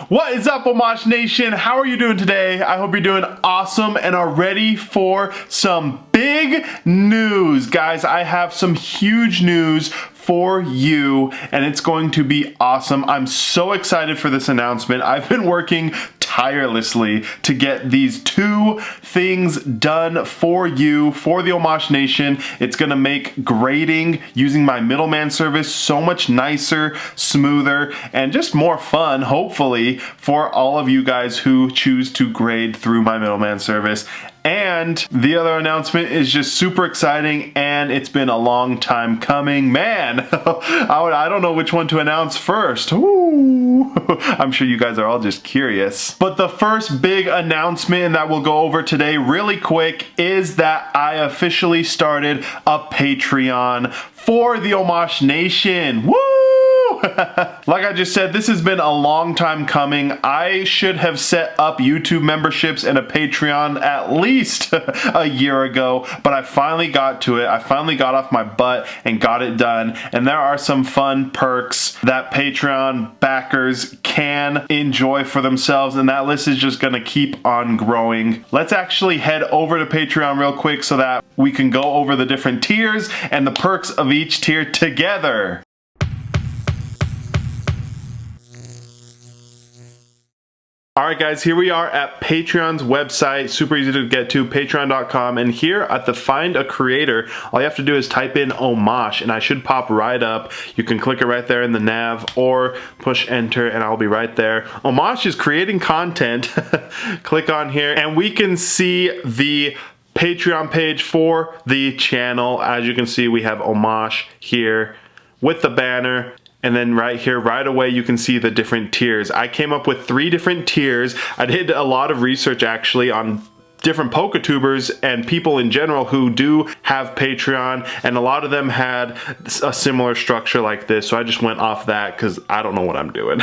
What is up, OMAASH Nation? How are you doing today? I hope you're doing awesome and are ready for some big news. Guys, I have some huge news for you, and it's going to be awesome. I'm so excited for this announcement. I've been working tirelessly to get these two things done for you, for the OMAASH Nation. It's gonna make grading using my middleman service so much nicer, smoother, and just more fun, hopefully, for all of you guys who choose to grade through my middleman service. And the other announcement is just super exciting, and it's been a long time coming. Man, I don't know which one to announce first. Ooh. I'm sure you guys are all just curious. But the first big announcement that we'll go over today really quick is that I officially started a Patreon for the OMAASH Nation. Woo! Like I just said, this has been a long time coming. I should have set up YouTube memberships and a Patreon at least a year ago, but I finally got to it. I finally got off my butt and got it done. And there are some fun perks that Patreon backers can enjoy for themselves, and that list is just gonna keep on growing. Let's actually head over to Patreon real quick so that we can go over the different tiers and the perks of each tier together. Alright guys, here we are at Patreon's website, super easy to get to, patreon.com, and here at the Find a Creator, all you have to do is type in OMAASH, and I should pop right up. You can click it right there in the nav, or push enter, and I'll be right there. OMAASH is creating content. Click on here, and we can see the Patreon page for the channel. As you can see, we have OMAASH here with the banner. And then right here, right away, you can see the different tiers. I came up with 3 different tiers. I did a lot of research actually on different PokeTubers and people in general who do have Patreon, and a lot of them had a similar structure like this, so I just went off that because I don't know what I'm doing.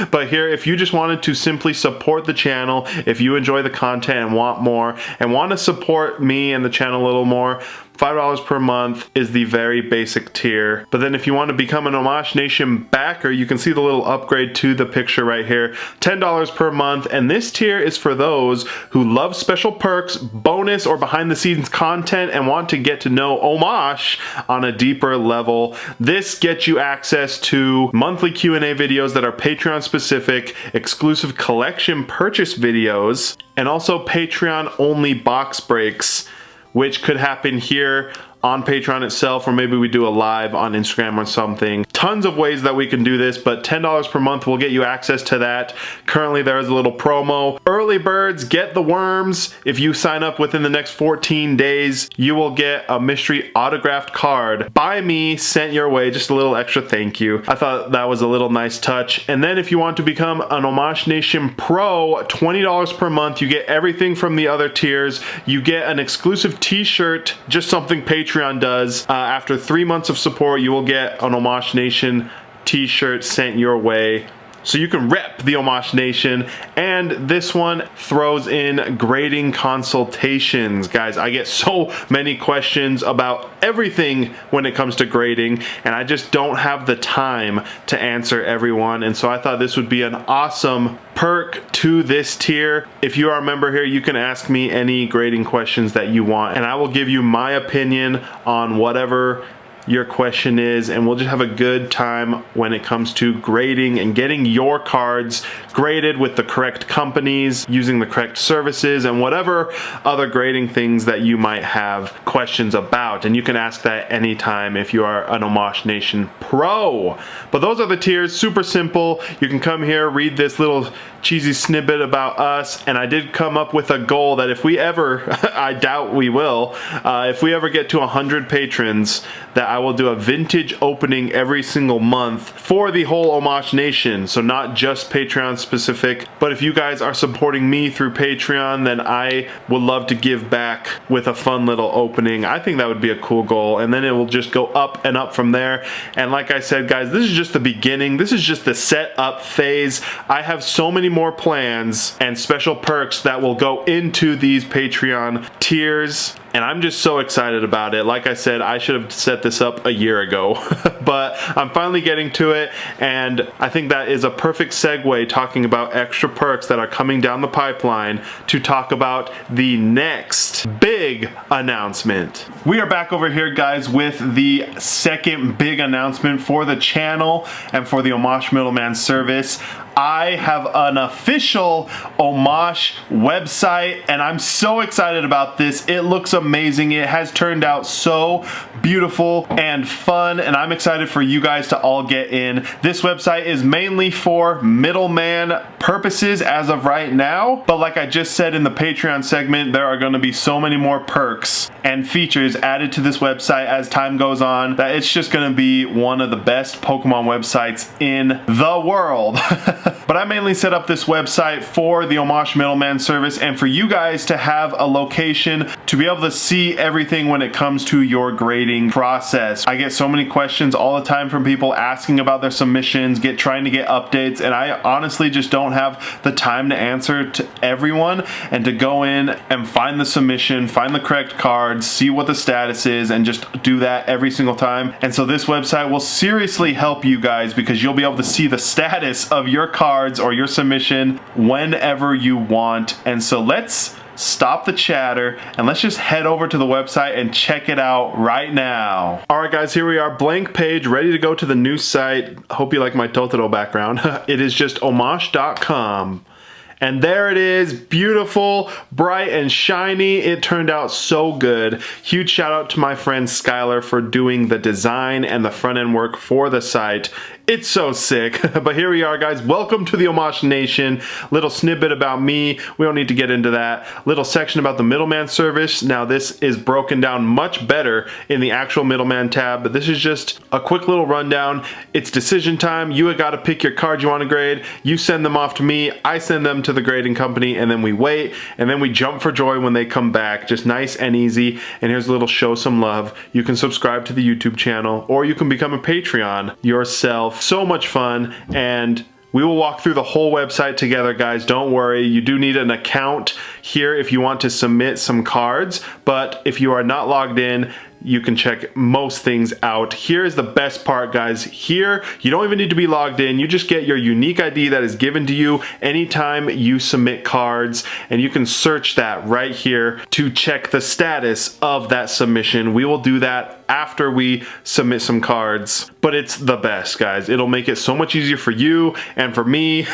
But here, if you just wanted to simply support the channel, if you enjoy the content and want more, and want to support me and the channel a little more, $5 per month is the very basic tier. But then if you want to become an OMAASH Nation backer, you can see the little upgrade to the picture right here, $10 per month. And this tier is for those who love special perks, bonus, or behind the scenes content and want to get to know OMAASH on a deeper level. This gets you access to monthly Q&A videos that are Patreon specific, exclusive collection purchase videos, and also Patreon only box breaks, which could happen here on Patreon itself, or maybe we do a live on Instagram or something. Tons of ways that we can do this, but $10 per month will get you access to that. Currently there is a little promo. Early birds get the worms. If you sign up within the next 14 days, you will get a mystery autographed card by me sent your way. Just a little extra thank you. I thought that was a little nice touch. And then if you want to become an OMAASH Nation Pro, $20 per month, you get everything from the other tiers. You get an exclusive t-shirt, just something Patreon does. After 3 months of support, you will get an OMAASH Nation t-shirt sent your way, so you can rep the OMAASH Nation. And this one throws in grading consultations. Guys, I get so many questions about everything when it comes to grading, and I just don't have the time to answer everyone, and so I thought this would be an awesome perk to this tier. If you are a member here, you can ask me any grading questions that you want, and I will give you my opinion on whatever your question is, and we'll just have a good time when it comes to grading and getting your cards graded with the correct companies, using the correct services, and whatever other grading things that you might have questions about. And you can ask that anytime if you are an OMAASH Nation Pro. But those are the tiers, super simple. You can come here, read this little cheesy snippet about us, and I did come up with a goal that if we ever, I doubt we will, if we ever get to 100 patrons, that I will do a vintage opening every single month for the whole OMAASH Nation. So not just Patreon specific, but if you guys are supporting me through Patreon, then I would love to give back with a fun little opening. I think that would be a cool goal, and then it will just go up and up from there. And like I said, guys, this is just the beginning. This is just the setup phase. I have so many more plans and special perks that will go into these Patreon tiers, and I'm just so excited about it. Like I said, I should have set this up a year ago, but I'm finally getting to it, and I think that is a perfect segue talking about extra perks that are coming down the pipeline to talk about the next big announcement. We are back over here, guys, with the second big announcement for the channel and for the OMAASH Middleman service. I have an official OMAASH website, and I'm so excited about this. It looks amazing. It has turned out so beautiful and fun, and I'm excited for you guys to all get in. This website is mainly for middleman purposes as of right now, but like I just said in the Patreon segment, there are going to be so many more perks and features added to this website as time goes on that it's just going to be one of the best Pokemon websites in the world. But I mainly set up this website for the OMAASH Middleman service and for you guys to have a location to be able to see everything when it comes to your grading process. I get so many questions all the time from people asking about their submissions, trying to get updates, and I honestly just don't have the time to answer to everyone and to go in and find the submission, find the correct cards, see what the status is, and just do that every single time. And so this website will seriously help you guys because you'll be able to see the status of your cards or your submission whenever you want. And so let's stop the chatter and let's just head over to the website and check it out right now. Alright guys, here we are, blank page, ready to go to the new site. Hope you like my Totoro background. It is just omaash.com. And there it is, beautiful, bright and shiny. It turned out so good. Huge shout out to my friend Skylar for doing the design and the front end work for the site. It's so sick. But here we are, guys. Welcome to the OMAASH Nation. Little snippet about me. We don't need to get into that. Little section about the middleman service. Now this is broken down much better in the actual middleman tab, but this is just a quick little rundown. It's decision time. You got to pick your card you want to grade. You send them off to me. I send them to the grading company, and then we wait, and then we jump for joy when they come back. Just nice and easy. And here's a little show some love. You can subscribe to the YouTube channel, or you can become a Patreon yourself. So much fun, and we will walk through the whole website together, guys. Don't worry. You do need an account here if you want to submit some cards, but if you are not logged in, you can check most things out. Here is the best part, guys. Here, you don't even need to be logged in. You just get your unique ID that is given to you anytime you submit cards, and you can search that right here to check the status of that submission. We will do that after we submit some cards, but it's the best, guys. It'll make it so much easier for you and for me,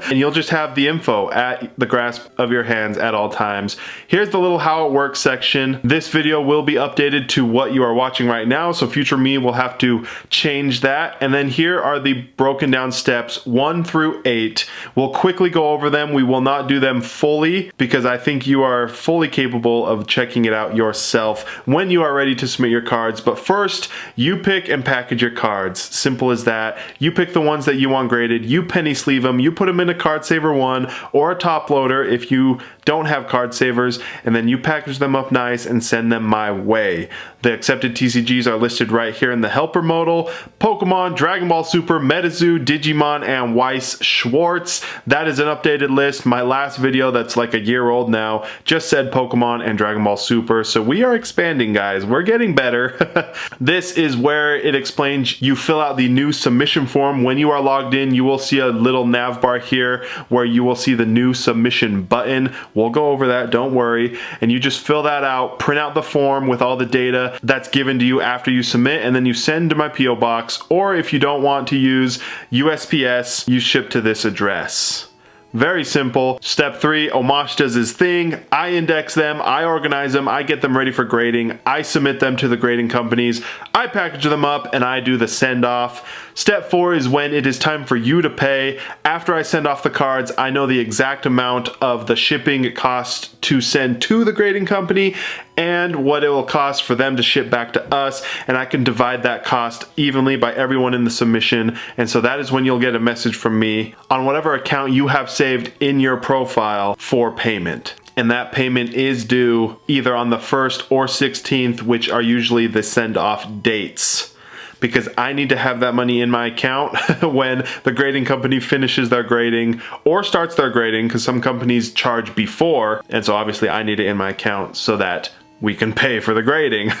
and you'll just have the info at the grasp of your hands at all times. Here's the little how it works section. This video will be updated to what you are watching right now, so future me will have to change that. And then here are the broken down steps 1 through 8. We'll quickly go over them. We will not do them fully because I think you are fully capable of checking it out yourself when you are ready to submit your cards. But first, you pick and package your cards. Simple as that. You pick the ones that you want graded, you penny sleeve them, you put them in a card saver 1 or a top loader if you don't have card savers, and then you package them up nice and send them my way. The accepted TCGs are listed right here in the helper modal. Pokemon, Dragon Ball Super, Metazoo, Digimon, and Weiss Schwartz. That is an updated list. My last video, that's like a year old now, just said Pokemon and Dragon Ball Super. So we are expanding, guys. We're getting better. This is where it explains you fill out the new submission form. When you are logged in, you will see a little nav bar here where you will see the new submission button. We'll go over that, don't worry. And you just fill that out, print out the form with all the data that's given to you after you submit, and then you send to my P.O. box, or if you don't want to use USPS, you ship to this address. Very simple. Step 3, OMAASH does his thing. I index them, I organize them, I get them ready for grading, I submit them to the grading companies, I package them up, and I do the send off. Step 4 is when it is time for you to pay. After I send off the cards, I know the exact amount of the shipping cost to send to the grading company and what it will cost for them to ship back to us, and I can divide that cost evenly by everyone in the submission. And so that is when you'll get a message from me on whatever account you have saved in your profile for payment. And that payment is due either on the 1st or 16th, which are usually the send off dates, because I need to have that money in my account when the grading company finishes their grading or starts their grading, because some companies charge before, and so obviously I need it in my account so that we can pay for the grading.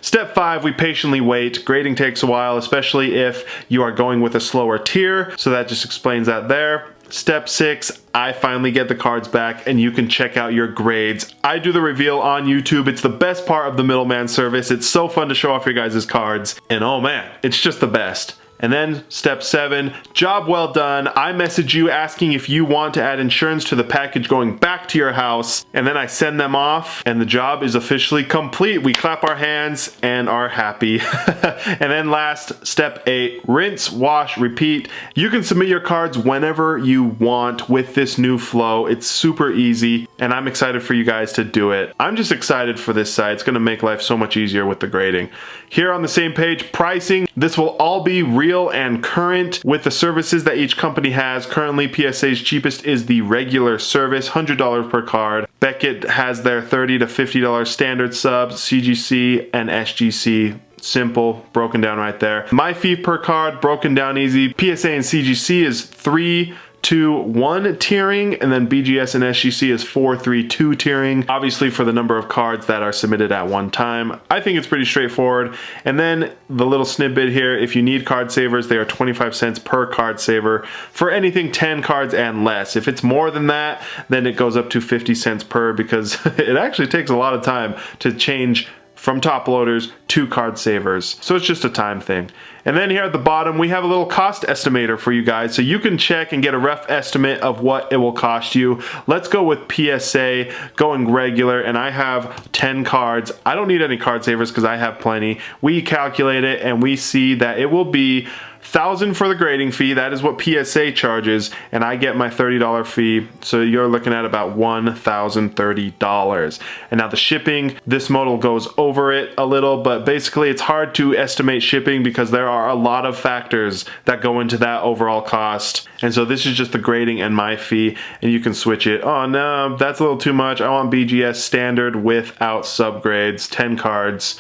Step 5, we patiently wait. Grading takes a while, especially if you are going with a slower tier, so that just explains that there. Step 6, I finally get the cards back and you can check out your grades. I do the reveal on YouTube. It's the best part of the middleman service. It's so fun to show off your guys' cards. And oh man, it's just the best. And then step 7, job well done. I message you asking if you want to add insurance to the package going back to your house, and then I send them off and the job is officially complete. We clap our hands and are happy. And then last, step 8, rinse, wash, repeat. You can submit your cards whenever you want with this new flow. It's super easy and I'm excited for you guys to do it. I'm just excited for this site. It's gonna make life so much easier with the grading. Here on the same page, pricing. This will all be real and current with the services that each company has. Currently, PSA's cheapest is the regular service, $100 per card. Beckett has their $30 to $50 standard subs, CGC and SGC. Simple, broken down right there. My fee per card, broken down easy. PSA and CGC is 3-2-1 tiering, and then BGS and SGC is 4-3-2 tiering, obviously for the number of cards that are submitted at one time. I think it's pretty straightforward. And then the little snippet here, if you need card savers, they are 25 cents per card saver for anything 10 cards and less. If it's more than that, then it goes up to 50 cents per, because it actually takes a lot of time to change from top loaders to card savers. So it's just a time thing. And then here at the bottom, we have a little cost estimator for you guys, so you can check and get a rough estimate of what it will cost you. Let's go with PSA, going regular, and I have 10 cards. I don't need any card savers because I have plenty. We calculate it and we see that it will be $1,000 for the grading fee. That is what PSA charges, and I get my $30 fee, so you're looking at about $1,030. And now the shipping, this modal goes over it a little, but basically it's hard to estimate shipping because there are a lot of factors that go into that overall cost. And so this is just the grading and my fee, and you can switch it. Oh no, that's a little too much. I want BGS standard without subgrades, 10 cards.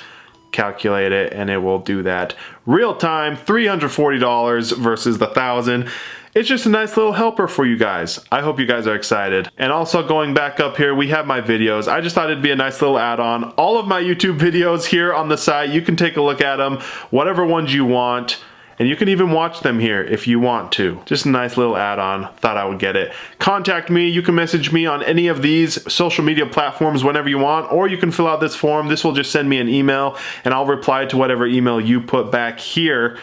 Calculate it and it will do that. Real time, $340 versus the $1,000. It's just a nice little helper for you guys. I hope you guys are excited. And also going back up here, we have my videos. I just thought it'd be a nice little add-on. All of my YouTube videos here on the site, you can take a look at them, whatever ones you want. And you can even watch them here if you want to. Just a nice little add-on. Thought I would get it. Contact me. You can message me on any of these social media platforms whenever you want, or you can fill out this form. This will just send me an email and I'll reply to whatever email you put back here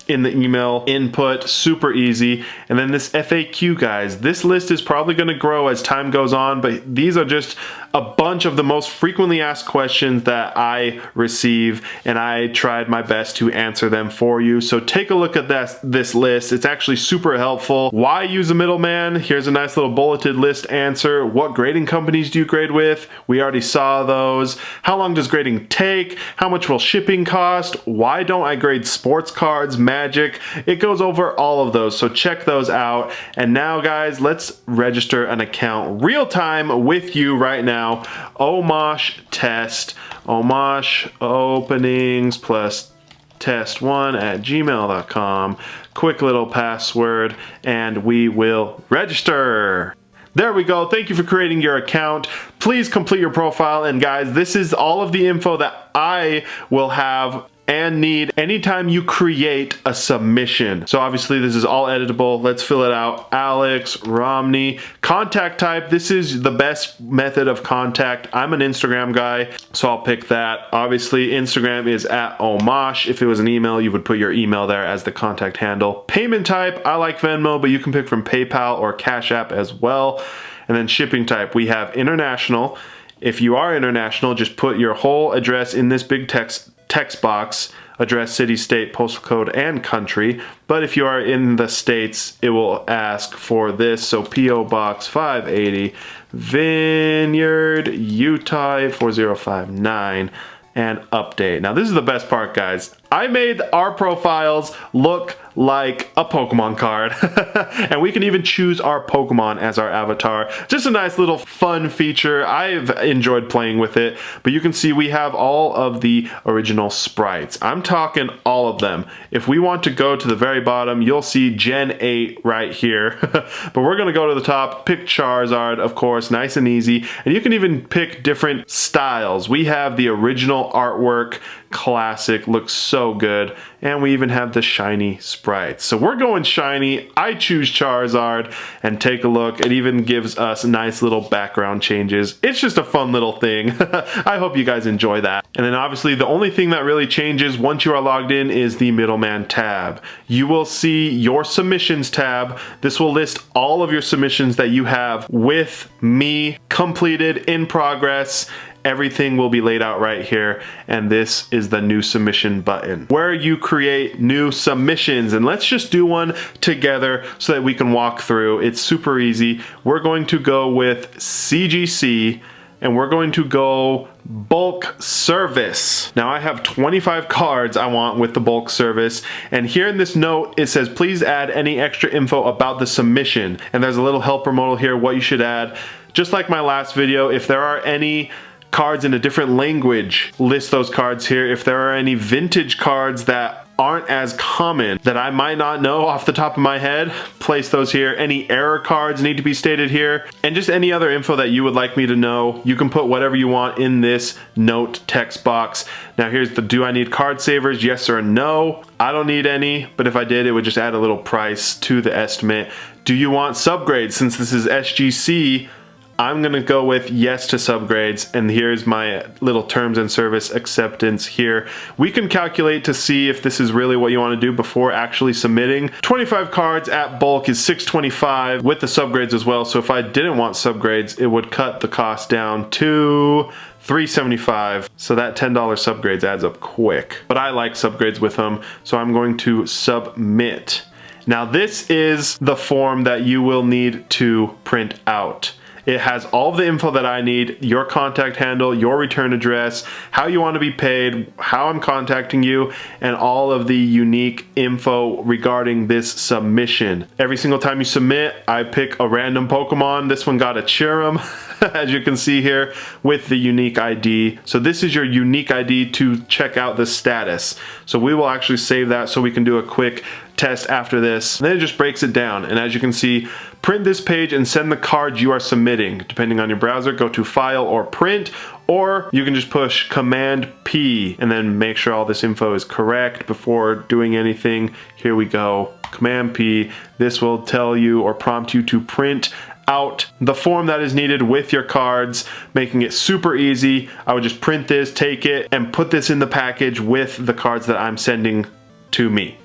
in the email input. Super easy. And then this FAQ, guys, this list is probably going to grow as time goes on, but these are just a bunch of the most frequently asked questions that I receive, and I tried my best to answer them for you. So take a look at this list. It's actually super helpful. Why use a middleman? Here's a nice little bulleted list answer. What grading companies do you grade with? We already saw those. How long does grading take? How much will shipping cost? Why don't I grade sports cards, Magic? It goes over all of those, so check those out. And now, guys, let's register an account real time with you right now. OMAASH test, OMAASH openings plus test1@gmail.com. Quick little password and we will register. There we go. Thank you for creating your account. Please complete your profile, and guys, this is all of the info that I will have and need anytime you create a submission. So obviously this is all editable. Let's fill it out. Alex, Romney, contact type. This is the best method of contact. I'm an Instagram guy, so I'll pick that. Obviously Instagram is @OMAASH. If it was an email, you would put your email there as the contact handle. Payment type, I like Venmo, but you can pick from PayPal or Cash App as well. And then shipping type, we have international. If you are international, just put your whole address in this big text box, address, city, state, postal code, and country. But if you are in the States, it will ask for this. So P.O. Box 580, Vineyard, Utah 84059, and update. Now this is the best part, guys. I made our profiles look like a Pokemon card. And we can even choose our Pokemon as our avatar. Just a nice little fun feature. I've enjoyed playing with it, but you can see we have all of the original sprites. I'm talking all of them. If we want to go to the very bottom, you'll see Gen 8 right here. But we're gonna go to the top, pick Charizard, of course, nice and easy. And you can even pick different styles. We have the original artwork, classic, looks so good. And we even have the shiny sprites. So we're going shiny. I choose Charizard, and take a look. It even gives us nice little background changes. It's just a fun little thing. I hope you guys enjoy that. And then obviously the only thing that really changes once you are logged in is the middleman tab. You will see your submissions tab. This will list all of your submissions that you have with me, completed, in progress. Everything will be laid out right here, and this is the new submission button where you create new submissions. And let's just do one together so that we can walk through. It's super easy. We're going to go with CGC, and we're going to go bulk service. Now I have 25 cards I want with the bulk service, and here in this note it says please add any extra info about the submission, and there's a little helper modal here what you should add. Just like my last video, if there are any cards in a different language, list those cards here. If there are any vintage cards that aren't as common that I might not know off the top of my head, place those here. Any error cards need to be stated here, and just any other info that you would like me to know. You can put whatever you want in this note text box. Now here's the do I need card savers, yes or no. I don't need any, but if I did, it would just add a little price to the estimate. Do you want subgrades? Since this is SGC, I'm gonna go with yes to subgrades, and here's my little terms and service acceptance here. We can calculate to see if this is really what you wanna do before actually submitting. 25 cards at bulk is $625 with the subgrades as well, so if I didn't want subgrades, it would cut the cost down to $375. So that $10 subgrades adds up quick. But I like subgrades with them, so I'm going to submit. Now this is the form that you will need to print out. It has all of the info that I need, your contact handle, your return address, how you want to be paid, how I'm contacting you, and all of the unique info regarding this submission. Every single time you submit, I pick a random Pokemon. This one got a Chirim, as you can see here, with the unique ID. So this is your unique ID to check out the status. So we will actually save that so we can do a quick test after this. And then it just breaks it down. And as you can see, print this page and send the card you are submitting. Depending on your browser, go to File or Print, or you can just push Command P and then make sure all this info is correct before doing anything. Here we go, Command P. This will tell you or prompt you to print out the form that is needed with your cards, making it super easy. I would just print this, take it, and put this in the package with the cards that I'm sending to me.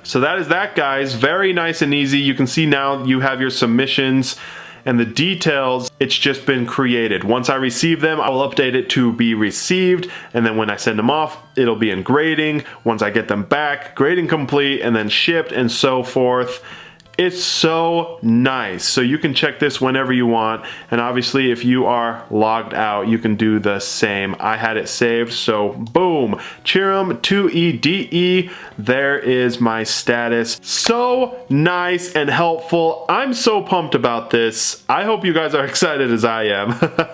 So that is that, guys. Very nice and easy. You can see now you have your submissions and the details. It's just been created. Once I receive them, I will update it to be received, and then when I send them off, it'll be in grading. Once I get them back, grading complete, and then shipped, and so forth. It's so nice. So you can check this whenever you want. And obviously if you are logged out, you can do the same. I had it saved, so boom. Chirim 2EDE, there is my status. So nice and helpful. I'm so pumped about this. I hope you guys are excited as I am.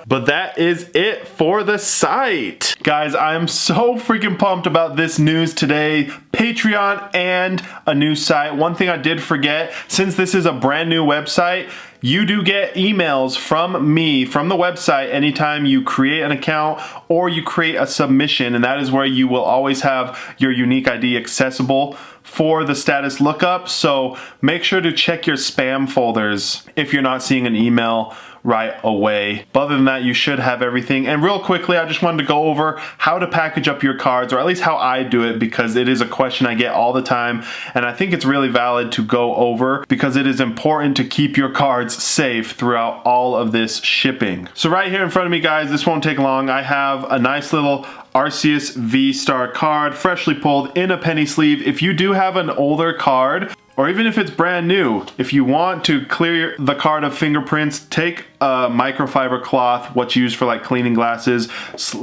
But that is it for the site. Guys, I'm so freaking pumped about this news today. Patreon and a new site. One thing I did forget, since this is a brand new website, you do get emails from me, from the website, anytime you create an account or you create a submission, and that is where you will always have your unique ID accessible for the status lookup. So make sure to check your spam folders if you're not seeing an email right away. But other than that, you should have everything. And real quickly, I just wanted to go over how to package up your cards, or at least how I do it, because it is a question I get all the time, and I think it's really valid to go over because it is important to keep your cards safe throughout all of this shipping. So right here in front of me, guys, this won't take long. I have a nice little Arceus V-Star card, freshly pulled in a penny sleeve. If you do have an older card, or even if it's brand new, if you want to clear the card of fingerprints, take a microfiber cloth, what's used for like cleaning glasses,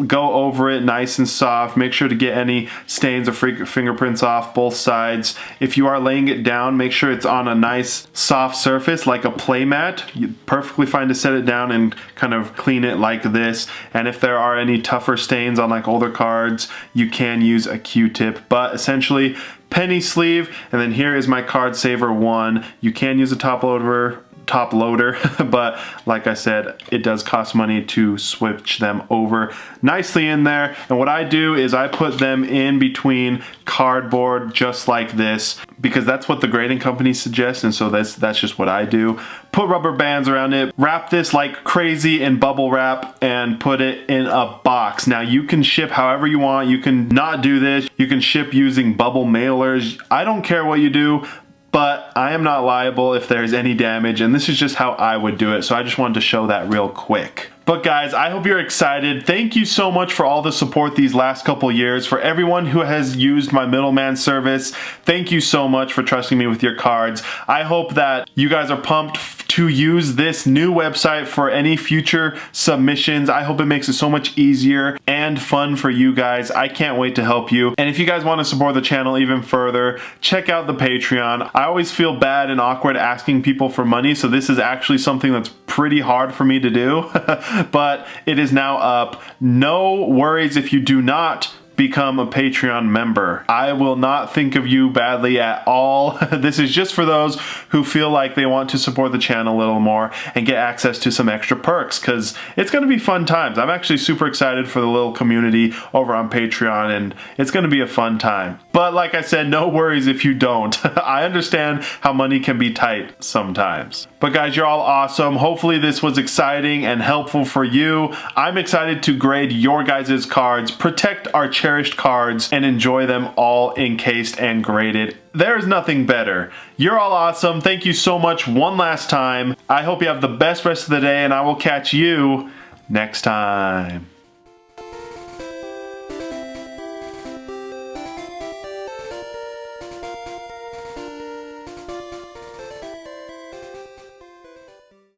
go over it nice and soft, make sure to get any stains or fingerprints off both sides. If you are laying it down, make sure it's on a nice soft surface like a play mat. You're perfectly fine to set it down and kind of clean it like this. And if there are any tougher stains on like older cards, you can use a Q-tip, but essentially penny sleeve. And then here is my card saver 1. You can use a top loader, but like I said, it does cost money to switch them over nicely in there. And what I do is I put them in between cardboard just like this, because that's what the grading company suggests, and so that's just what I do. Put rubber bands around it, wrap this like crazy in bubble wrap, and put it in a box. Now you can ship however you want. You can not do this. You can ship using bubble mailers. I don't care what you do, but I am not liable if there's any damage, and this is just how I would do it, so I just wanted to show that real quick. But guys, I hope you're excited. Thank you so much for all the support these last couple years. For everyone who has used my middleman service, thank you so much for trusting me with your cards. I hope that you guys are pumped to use this new website for any future submissions. I hope it makes it so much easier and fun for you guys. I can't wait to help you. And if you guys want to support the channel even further, check out the Patreon. I always feel bad and awkward asking people for money, so this is actually something that's pretty hard for me to do. But it is now up. No worries if you do not become a Patreon member. I will not think of you badly at all. This is just for those who feel like they want to support the channel a little more and get access to some extra perks, because it's going to be fun times. I'm actually super excited for the little community over on Patreon, and it's going to be a fun time. But like I said, no worries if you don't. I understand how money can be tight sometimes. But guys, you're all awesome. Hopefully this was exciting and helpful for you. I'm excited to grade your guys' cards, protect our cherished cards, and enjoy them all encased and graded. There's nothing better. You're all awesome. Thank you so much one last time. I hope you have the best rest of the day, and I will catch you next time.